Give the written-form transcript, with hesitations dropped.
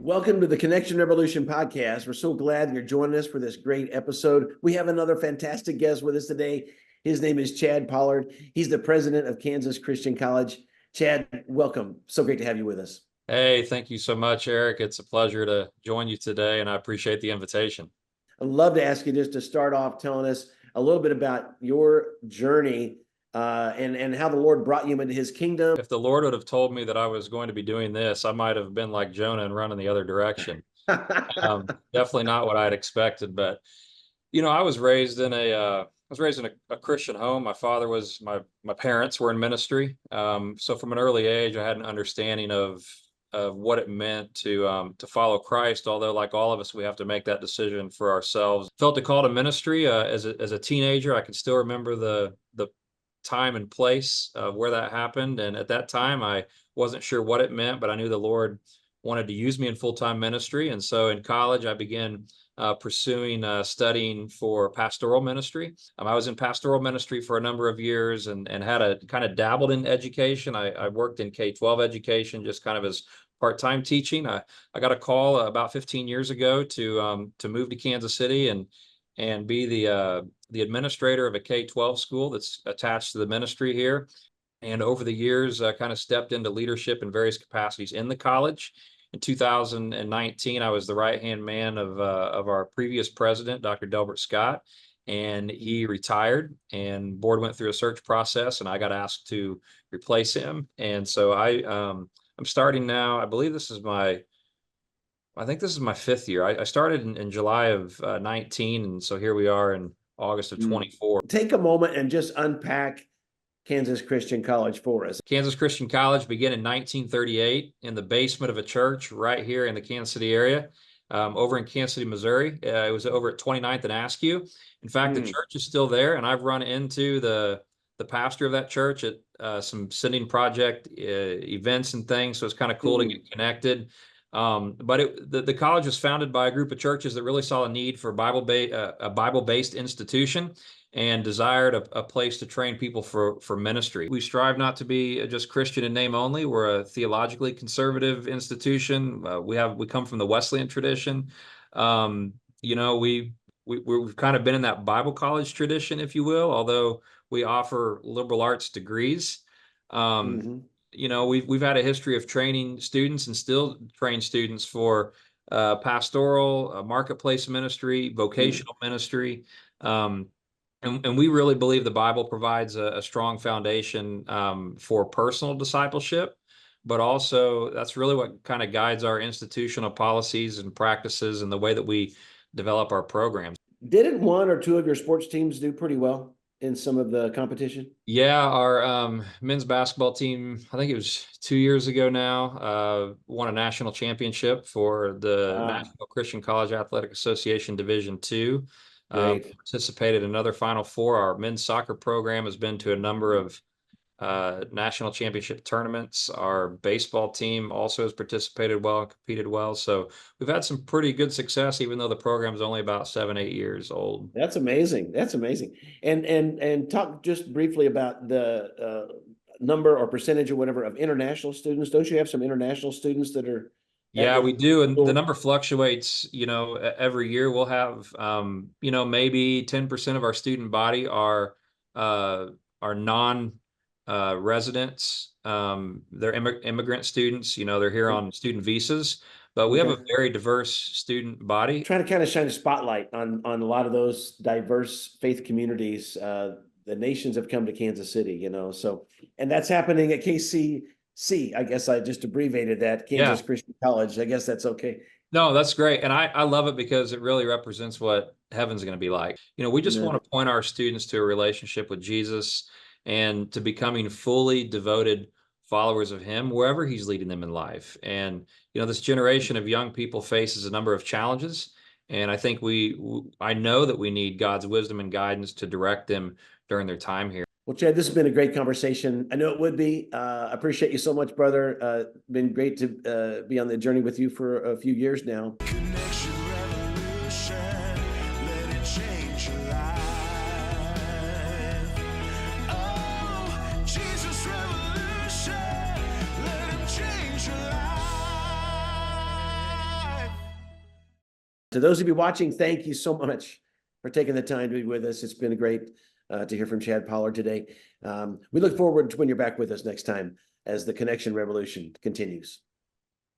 Welcome to the Connection Revolution podcast. We're so glad you're joining us for this great episode. We have another fantastic guest with us today. His name is Chad Pollard. He's the president of Kansas Christian College. Chad, welcome. So great to have you with us. Hey, thank you so much, Eric. It's a pleasure to join you today, and I appreciate the invitation. I'd love to ask you just to start off telling us a little bit about your journey and how the Lord brought you into his kingdom. If the Lord would have told me that I was going to be doing this, I might have been like Jonah and run in the other direction. Definitely not what I had expected, but I was raised in a Christian home. My father was my parents were in ministry. So from an early age, I had an understanding of what it meant to follow Christ. Although, like all of us, we have to make that decision for ourselves. Felt a call to ministry as a teenager. I can still remember the time and place where that happened. And at that time, I wasn't sure what it meant, but I knew the Lord wanted to use me in full-time ministry. And so in college, I began pursuing studying for pastoral ministry. I was in pastoral ministry for a number of years and had a kind of dabbled in education. I worked in K-12 education, just kind of as part-time teaching. I got a call about 15 years ago to move to Kansas City and be the administrator of a K-12 school that's attached to the ministry here. And over the years, kind of stepped into leadership in various capacities in the college. In 2019, I was the right-hand man of our previous president, Dr. Delbert Scott, and he retired, and board went through a search process, and I got asked to replace him. And so I'm starting now. I think this is my fifth year. I started in July of 19, and so here we are in August of 24. Take a moment and just unpack Kansas Christian College for us. Kansas Christian College began in 1938 in the basement of a church right here in the Kansas City area, over in Kansas City, Missouri. It was over at 29th and Askew. In fact, the church is still there, and I've run into the pastor of that church at some sending project events and things, so it's kind of cool to get connected. But the college was founded by a group of churches that really saw a need for a Bible-based institution and desired a place to train people for ministry. We strive not to be just Christian in name only. We're a theologically conservative institution. We come from the Wesleyan tradition. We've kind of been in that Bible college tradition, if you will, although we offer liberal arts degrees. We've had a history of training students and still train students for pastoral, marketplace ministry, vocational ministry. And we really believe the Bible provides a strong foundation for personal discipleship, but also that's really what kind of guides our institutional policies and practices and the way that we develop our programs. Didn't one or two of your sports teams do pretty well in some of the competition? Yeah, our men's basketball team, I think it was 2 years ago now, won a national championship for the National Christian College Athletic Association Division II. Participated in another Final Four. Our men's soccer program has been to a number of national championship tournaments. Our baseball team also has participated well and competed well. So we've had some pretty good success, even though the program is only about 7-8 years old. That's amazing. That's amazing. And talk just briefly about the number or percentage or whatever of international students. Don't you have some international students that are? Yeah, we do. And the number fluctuates, every year. We'll have, maybe 10% of our student body are non-residents. They're immigrant students. They're here on student visas. But we have a very diverse student body. Trying to kind of shine a spotlight on a lot of those diverse faith communities. The nations have come to Kansas City, so, and that's happening at KCC. I guess I just abbreviated that, Kansas Christian College. I guess that's okay. No, that's great. And I love it because it really represents what heaven's going to be like. We just want to point our students to a relationship with Jesus and to becoming fully devoted followers of him wherever he's leading them in life. And, this generation of young people faces a number of challenges. And I think I know that we need God's wisdom and guidance to direct them during their time here. Well, Chad, this has been a great conversation. I know it would be. I appreciate you so much, brother. Been great to be on the journey with you for a few years now. Connection Revolution, let it change your life. Oh, Jesus Revolution, let him change your life. To those of you watching, thank you so much for taking the time to be with us. It's been great to hear from Chad Pollard today. We look forward to when you're back with us next time as the Connection Revolution continues.